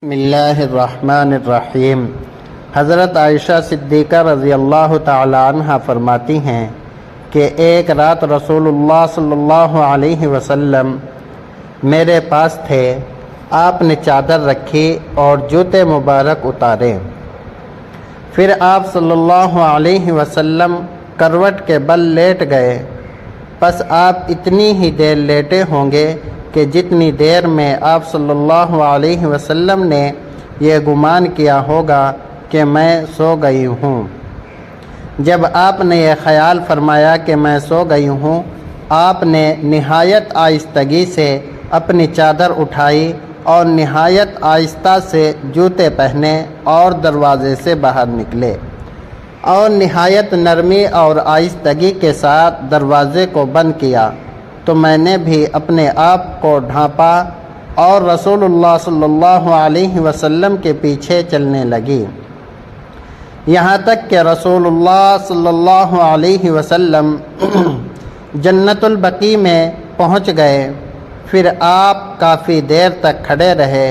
بسم اللہ الرحمن الرحیم۔ حضرت عائشہ صدیقہ رضی اللہ تعالی عنہ فرماتی ہیں کہ ایک رات رسول اللہ صلی اللہ علیہ وسلم میرے پاس تھے۔ آپ نے چادر رکھی اور جوتے مبارک اتارے، پھر آپ صلی اللہ علیہ وسلم کروٹ کے بل لیٹ گئے۔ پس آپ اتنی ہی دیر لیٹے ہوں گے کہ جتنی دیر میں آپ صلی اللہ علیہ وسلم نے یہ گمان کیا ہوگا کہ میں سو گئی ہوں۔ جب آپ نے یہ خیال فرمایا کہ میں سو گئی ہوں، آپ نے نہایت آہستگی سے اپنی چادر اٹھائی اور نہایت آہستہ سے جوتے پہنے اور دروازے سے باہر نکلے اور نہایت نرمی اور آہستگی کے ساتھ دروازے کو بند کیا۔ تو میں نے بھی اپنے آپ کو ڈھانپا اور رسول اللہ صلی اللہ علیہ وسلم کے پیچھے چلنے لگی، یہاں تک کہ رسول اللہ صلی اللہ علیہ وسلم جنت البقیع میں پہنچ گئے۔ پھر آپ کافی دیر تک کھڑے رہے۔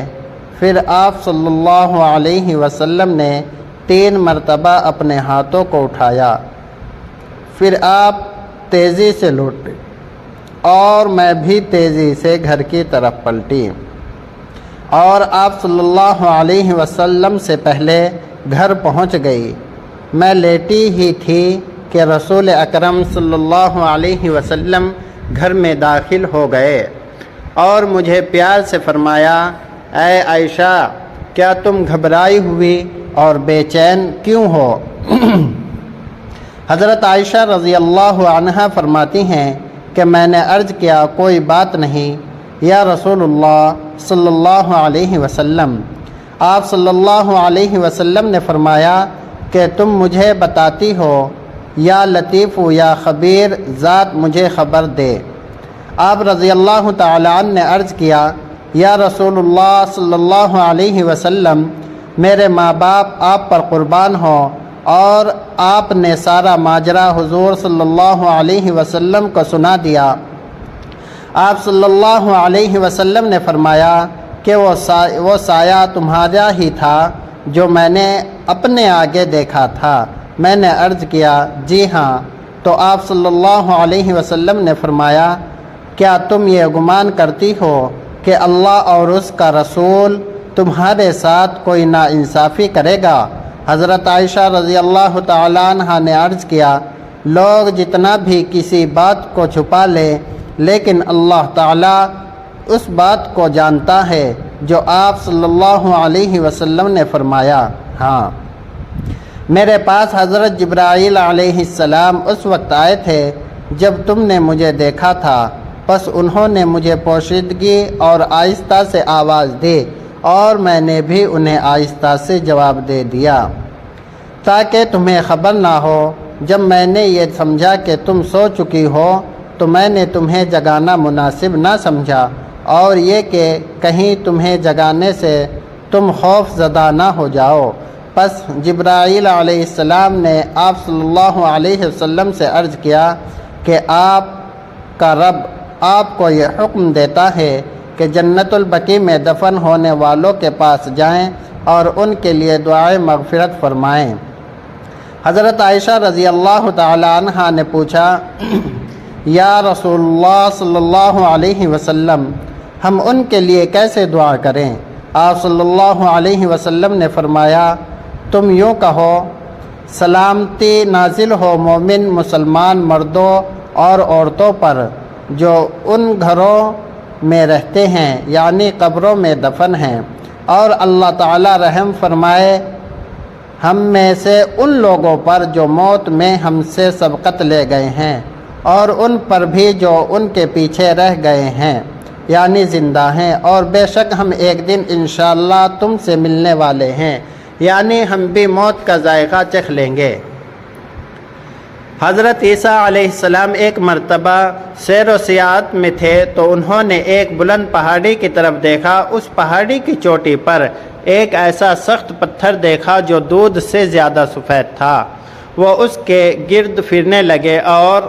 پھر آپ صلی اللہ علیہ وسلم نے 3 مرتبہ اپنے ہاتھوں کو اٹھایا، پھر آپ تیزی سے لوٹے اور میں بھی تیزی سے گھر کی طرف پلٹی، اور آپ صلی اللہ علیہ وسلم سے پہلے گھر پہنچ گئی۔ میں لیٹی ہی تھی کہ رسول اکرم صلی اللہ علیہ وسلم گھر میں داخل ہو گئے اور مجھے پیار سے فرمایا، اے عائشہ، کیا تم گھبرائی ہوئی اور بے چین کیوں ہو؟ حضرت عائشہ رضی اللہ عنہا فرماتی ہیں کہ میں نے عرض کیا، کوئی بات نہیں یا رسول اللہ صلی اللہ علیہ وسلم۔ آپ صلی اللہ علیہ وسلم نے فرمایا کہ تم مجھے بتاتی ہو، یا لطیف یا خبیر ذات مجھے خبر دے۔ آپ رضی اللہ تعالی عنہ نے عرض کیا، یا رسول اللہ صلی اللہ علیہ وسلم، میرے ماں باپ آپ پر قربان ہوں، اور آپ نے سارا ماجرا حضور صلی اللہ علیہ وسلم کو سنا دیا۔ آپ صلی اللہ علیہ وسلم نے فرمایا کہ وہ سایہ تمہارا ہی تھا جو میں نے اپنے آگے دیکھا تھا۔ میں نے عرض کیا، جی ہاں۔ تو آپ صلی اللہ علیہ وسلم نے فرمایا، کیا تم یہ گمان کرتی ہو کہ اللہ اور اس کا رسول تمہارے ساتھ کوئی ناانصافی کرے گا؟ حضرت عائشہ رضی اللہ تعالی عنہ نے عرض کیا، لوگ جتنا بھی کسی بات کو چھپا لے، لیکن اللہ تعالیٰ اس بات کو جانتا ہے جو آپ صلی اللہ علیہ وسلم نے فرمایا۔ ہاں، میرے پاس حضرت جبرائیل علیہ السلام اس وقت آئے تھے جب تم نے مجھے دیکھا تھا، پس انہوں نے مجھے پوشیدگی اور آہستہ سے آواز دی اور میں نے بھی انہیں آہستہ سے جواب دے دیا، تاکہ تمہیں خبر نہ ہو۔ جب میں نے یہ سمجھا کہ تم سو چکی ہو تو میں نے تمہیں جگانا مناسب نہ سمجھا، اور یہ کہ کہیں تمہیں جگانے سے تم خوف زدہ نہ ہو جاؤ۔ پس جبرائیل علیہ السلام نے آپ صلی اللہ علیہ وسلم سے عرض کیا کہ آپ کا رب آپ کو یہ حکم دیتا ہے کہ جنت البقیع میں دفن ہونے والوں کے پاس جائیں اور ان کے لیے دعائے مغفرت فرمائیں۔ حضرت عائشہ رضی اللہ تعالی عنہ نے پوچھا، یا رسول اللہ صلی اللہ علیہ وسلم، ہم ان کے لیے کیسے دعا کریں؟ آپ صلی اللہ علیہ وسلم نے فرمایا، تم یوں کہو، سلامتی نازل ہو مومن مسلمان مردوں اور عورتوں پر جو ان گھروں میں رہتے ہیں، یعنی قبروں میں دفن ہیں، اور اللہ تعالی رحم فرمائے ہم میں سے ان لوگوں پر جو موت میں ہم سے سبقت لے گئے ہیں، اور ان پر بھی جو ان کے پیچھے رہ گئے ہیں، یعنی زندہ ہیں، اور بے شک ہم ایک دن انشاءاللہ تم سے ملنے والے ہیں، یعنی ہم بھی موت کا ذائقہ چکھ لیں گے۔ حضرت عیسیٰ علیہ السلام ایک مرتبہ سیر و سیاحت میں تھے تو انہوں نے ایک بلند پہاڑی کی طرف دیکھا۔ اس پہاڑی کی چوٹی پر ایک ایسا سخت پتھر دیکھا جو دودھ سے زیادہ سفید تھا۔ وہ اس کے گرد پھرنے لگے اور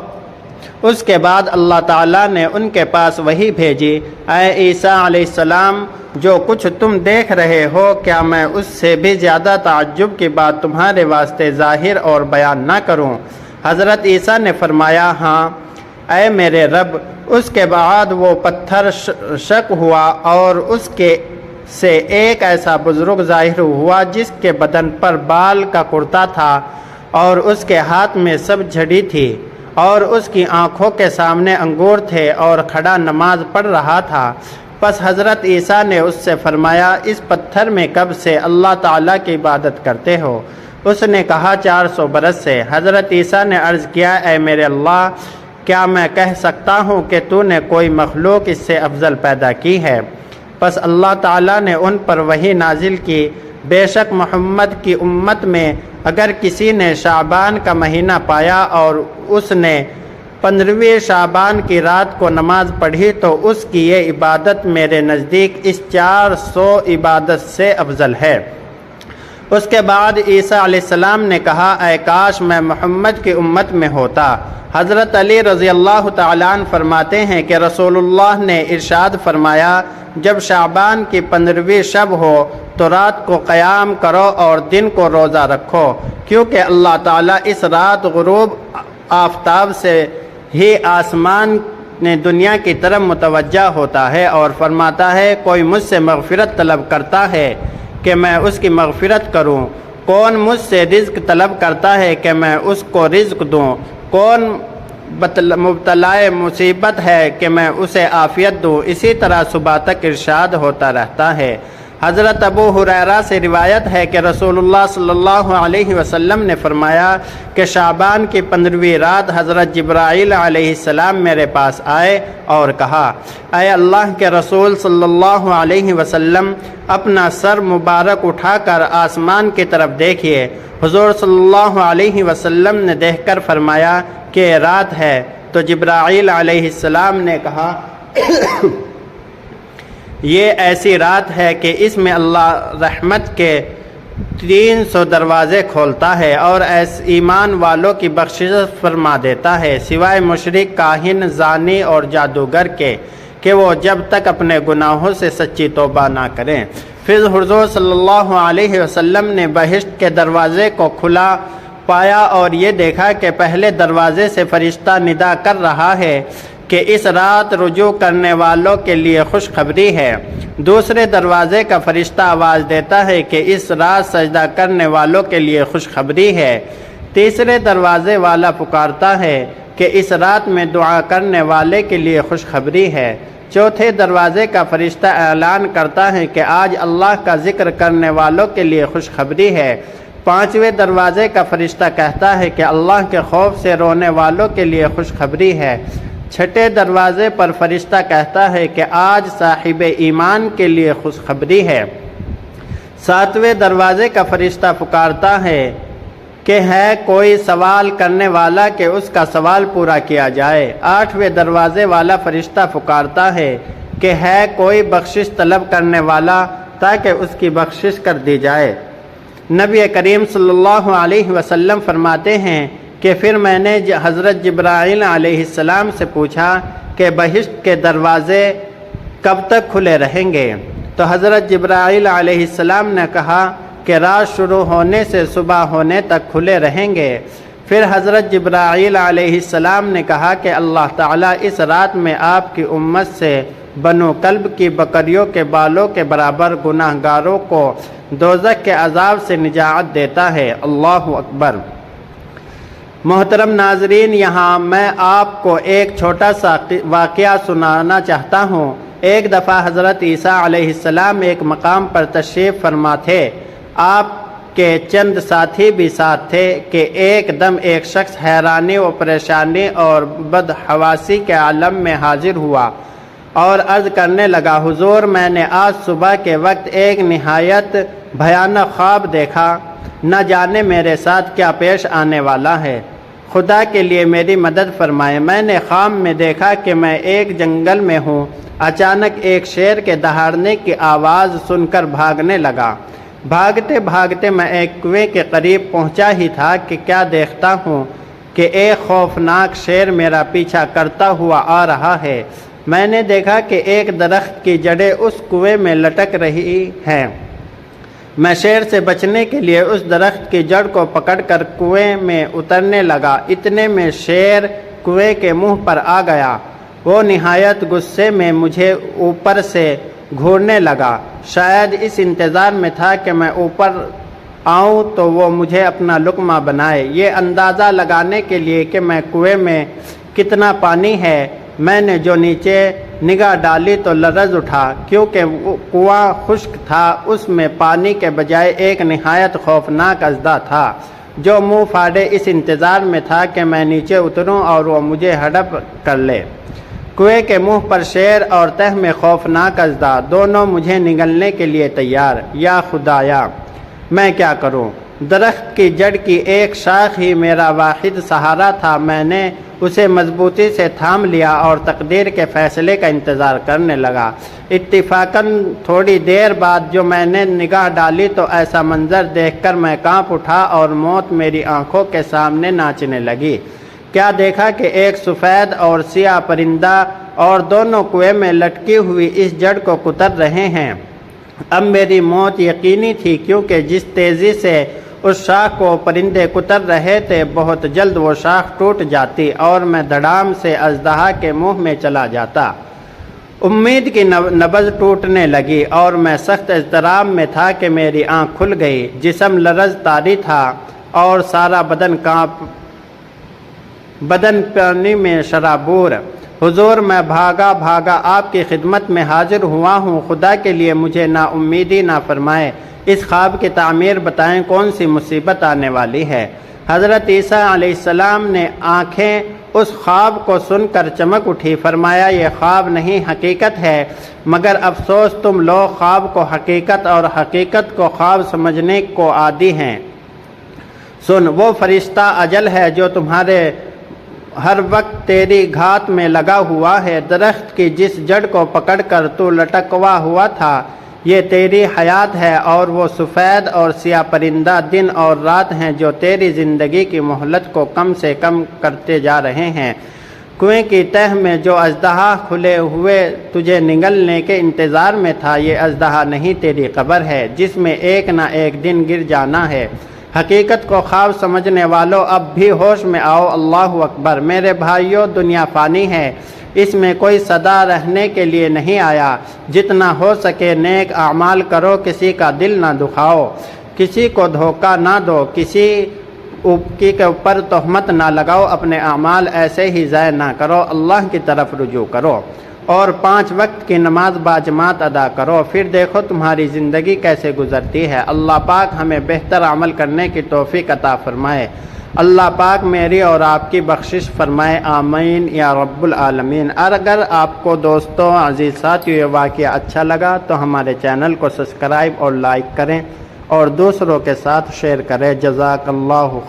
اس کے بعد اللہ تعالیٰ نے ان کے پاس وحی بھیجی، اے عیسیٰ علیہ السلام، جو کچھ تم دیکھ رہے ہو کیا میں اس سے بھی زیادہ تعجب کی بات تمہارے واسطے ظاہر اور بیان نہ کروں؟ حضرت عیسیٰ نے فرمایا ہاں اے میرے رب۔ اس کے بعد وہ پتھر شق ہوا اور اس کے سے ایک ایسا بزرگ ظاہر ہوا جس کے بدن پر بال کا کرتا تھا اور اس کے ہاتھ میں سب جھڑی تھی اور اس کی آنکھوں کے سامنے انگور تھے اور کھڑا نماز پڑھ رہا تھا۔ پس حضرت عیسیٰ نے اس سے فرمایا اس پتھر میں کب سے اللہ تعالیٰ کی عبادت کرتے ہو؟ اس نے کہا 400 برس سے۔ حضرت عیسیٰ نے عرض کیا اے میرے اللہ، کیا میں کہہ سکتا ہوں کہ تو نے کوئی مخلوق اس سے افضل پیدا کی ہے؟ پس اللہ تعالیٰ نے ان پر وحی نازل کی، بے شک محمد کی امت میں اگر کسی نے شعبان کا مہینہ پایا اور اس نے 15ویں شعبان کی رات کو نماز پڑھی تو اس کی یہ عبادت میرے نزدیک اس 400 عبادت سے افضل ہے۔ اس کے بعد عیسیٰ علیہ السلام نے کہا اے کاش میں محمد کی امت میں ہوتا۔ حضرت علی رضی اللہ تعالیٰ عنہ فرماتے ہیں کہ رسول اللہ نے ارشاد فرمایا جب شعبان کی 15ویں شب ہو تو رات کو قیام کرو اور دن کو روزہ رکھو، کیونکہ اللہ تعالیٰ اس رات غروب آفتاب سے ہی آسمان نے دنیا کی طرف متوجہ ہوتا ہے اور فرماتا ہے کوئی مجھ سے مغفرت طلب کرتا ہے کہ میں اس کی مغفرت کروں، کون مجھ سے رزق طلب کرتا ہے کہ میں اس کو رزق دوں، کون مبتلا مصیبت ہے کہ میں اسے عافیت دوں۔ اسی طرح صبح تک ارشاد ہوتا رہتا ہے۔ حضرت ابو ہریرہ سے روایت ہے کہ رسول اللہ صلی اللہ علیہ وسلم نے فرمایا کہ شعبان کی 15ویں رات حضرت جبرائیل علیہ السلام میرے پاس آئے اور کہا اے اللہ کے رسول صلی اللہ علیہ وسلم، اپنا سر مبارک اٹھا کر آسمان کی طرف دیکھیے۔ حضور صلی اللہ علیہ وسلم نے دیکھ کر فرمایا کہ رات ہے، تو جبرائیل علیہ السلام نے کہا یہ ایسی رات ہے کہ اس میں اللہ رحمت کے 300 دروازے کھولتا ہے اور ایمان والوں کی بخشش فرما دیتا ہے سوائے مشرک، کاہن، زانی اور جادوگر کے کہ وہ جب تک اپنے گناہوں سے سچی توبہ نہ کریں۔ پھر حضور صلی اللہ علیہ وسلم نے بہشت کے دروازے کو کھلا پایا اور یہ دیکھا کہ پہلے دروازے سے فرشتہ ندا کر رہا ہے کہ اس رات رجوع کرنے والوں کے لیے خوشخبری ہے۔ دوسرے دروازے کا فرشتہ آواز دیتا ہے کہ اس رات سجدہ کرنے والوں کے لیے خوشخبری ہے۔ تیسرے دروازے والا پکارتا ہے کہ اس رات میں دعا کرنے والے کے لیے خوشخبری ہے۔ چوتھے دروازے کا فرشتہ اعلان کرتا ہے کہ آج اللہ کا ذکر کرنے والوں کے لیے خوشخبری ہے۔ پانچویں دروازے کا فرشتہ کہتا ہے کہ اللہ کے خوف سے رونے والوں کے لیے خوشخبری ہے۔ چھٹے دروازے پر فرشتہ کہتا ہے کہ آج صاحب ایمان کے لیے خوشخبری ہے۔ ساتویں دروازے کا فرشتہ پکارتا ہے کہ ہے کوئی سوال کرنے والا کہ اس کا سوال پورا کیا جائے۔ آٹھویں دروازے والا فرشتہ پکارتا ہے کہ ہے کوئی بخشش طلب کرنے والا تاکہ اس کی بخشش کر دی جائے۔ نبی کریم صلی اللہ علیہ وسلم فرماتے ہیں کہ پھر میں نے حضرت جبرائیل علیہ السلام سے پوچھا کہ بہشت کے دروازے کب تک کھلے رہیں گے؟ تو حضرت جبرائیل علیہ السلام نے کہا کہ رات شروع ہونے سے صبح ہونے تک کھلے رہیں گے۔ پھر حضرت جبرائیل علیہ السلام نے کہا کہ اللہ تعالیٰ اس رات میں آپ کی امت سے بنو کلب کی بکریوں کے بالوں کے برابر گناہ گاروں کو دوزخ کے عذاب سے نجات دیتا ہے۔ اللہ اکبر۔ محترم ناظرین، یہاں میں آپ کو ایک چھوٹا سا واقعہ سنانا چاہتا ہوں۔ ایک دفعہ حضرت عیسیٰ علیہ السلام ایک مقام پر تشریف فرما تھے۔ آپ کے چند ساتھی بھی ساتھ تھے کہ ایک دم ایک شخص حیرانی و پریشانی اور بدحواسی کے عالم میں حاضر ہوا اور عرض کرنے لگا حضور، میں نے آج صبح کے وقت ایک نہایت بھیانک خواب دیکھا، نہ جانے میرے ساتھ کیا پیش آنے والا ہے، خدا کے لیے میری مدد فرمائے۔ میں نے خواب میں دیکھا کہ میں ایک جنگل میں ہوں، اچانک ایک شیر کے دہاڑنے کی آواز سن کر بھاگنے لگا۔ بھاگتے بھاگتے میں ایک کنویں کے قریب پہنچا ہی تھا کہ کیا دیکھتا ہوں کہ ایک خوفناک شیر میرا پیچھا کرتا ہوا آ رہا ہے۔ میں نے دیکھا کہ ایک درخت کی جڑیں اس کنویں میں لٹک رہی ہیں۔ میں شیر سے بچنے کے لیے اس درخت کی جڑ کو پکڑ کر کنویں میں اترنے لگا۔ اتنے میں شیر کنویں کے منہ پر آ گیا۔ وہ نہایت غصے میں مجھے اوپر سے گھورنے لگا۔ شاید اس انتظار میں تھا کہ میں اوپر آؤں تو وہ مجھے اپنا لقمہ بنائے۔ یہ اندازہ لگانے کے لیے کہ میں کنویں میں کتنا پانی ہے، میں نے جو نیچے نگاہ ڈالی تو لرز اٹھا، کیونکہ کنواں خشک تھا۔ اس میں پانی کے بجائے ایک نہایت خوفناک اژدہا تھا جو منہ پھاڑے اس انتظار میں تھا کہ میں نیچے اتروں اور وہ مجھے ہڑپ کر لے۔ کنویں کے منہ پر شیر اور تہ میں خوفناک اژدہا، دونوں مجھے نگلنے کے لیے تیار۔ یا خدایا، میں کیا کروں؟ درخت کی جڑ کی ایک شاخ ہی میرا واحد سہارا تھا۔ میں نے اسے مضبوطی سے تھام لیا اور تقدیر کے فیصلے کا انتظار کرنے لگا۔ اتفاقاً تھوڑی دیر بعد جو میں نے نگاہ ڈالی تو ایسا منظر دیکھ کر میں کانپ اٹھا اور موت میری آنکھوں کے سامنے ناچنے لگی۔ کیا دیکھا کہ ایک سفید اور سیاہ پرندہ اور دونوں کنویں میں لٹکی ہوئی اس جڑ کو کتر رہے ہیں۔ اب میری موت یقینی تھی، کیونکہ جس تیزی سے اس شاخ کو پرندے کتر رہے تھے بہت جلد وہ شاخ ٹوٹ جاتی اور میں دھڑام سے اژدہا کے منہ میں چلا جاتا۔ امید کی نبض ٹوٹنے لگی اور میں سخت اضطراب میں تھا کہ میری آنکھ کھل گئی۔ جسم لرز طاری تھا اور سارا بدن پانی میں شرابور۔ حضور، میں بھاگا آپ کی خدمت میں حاضر ہوا ہوں۔ خدا کے لیے مجھے نا امیدی نہ فرمائے۔ اس خواب کی تعمیر بتائیں، کون سی مصیبت آنے والی ہے؟ حضرت عیسیٰ علیہ السلام نے آنکھیں اس خواب کو سن کر چمک اٹھی۔ فرمایا، یہ خواب نہیں حقیقت ہے، مگر افسوس تم لوگ خواب کو حقیقت اور حقیقت کو خواب سمجھنے کو عادی ہیں۔ سن، وہ فرشتہ اجل ہے جو تمہارے ہر وقت تیری گھات میں لگا ہوا ہے۔ درخت کی جس جڑ کو پکڑ کر تو لٹکوا ہوا تھا، یہ تیری حیات ہے، اور وہ سفید اور سیاہ پرندہ دن اور رات ہیں جو تیری زندگی کی مہلت کو کم سے کم کرتے جا رہے ہیں۔ کنویں کی تہ میں جو اژدہا کھلے ہوئے تجھے نگلنے کے انتظار میں تھا، یہ اژدہا نہیں، تیری قبر ہے جس میں ایک نہ ایک دن گر جانا ہے۔ حقیقت کو خواب سمجھنے والوں، اب بھی ہوش میں آؤ۔ اللہ اکبر۔ میرے بھائیوں، دنیا فانی ہے، اس میں کوئی سدا رہنے کے لیے نہیں آیا۔ جتنا ہو سکے نیک اعمال کرو، کسی کا دل نہ دکھاؤ، کسی کو دھوکہ نہ دو، کسی کے اوپر تہمت نہ لگاؤ، اپنے اعمال ایسے ہی ضائع نہ کرو، اللہ کی طرف رجوع کرو اور 5 وقت کی نماز باجماعت ادا کرو، پھر دیکھو تمہاری زندگی کیسے گزرتی ہے۔ اللہ پاک ہمیں بہتر عمل کرنے کی توفیق عطا فرمائے۔ اللہ پاک میری اور آپ کی بخشش فرمائے، آمین یا رب العالمین۔ اور اگر آپ کو دوستوں، عزیز ساتھیوں، یہ واقعہ اچھا لگا تو ہمارے چینل کو سبسکرائب اور لائک کریں اور دوسروں کے ساتھ شیئر کریں۔ جزاک اللہ خیر۔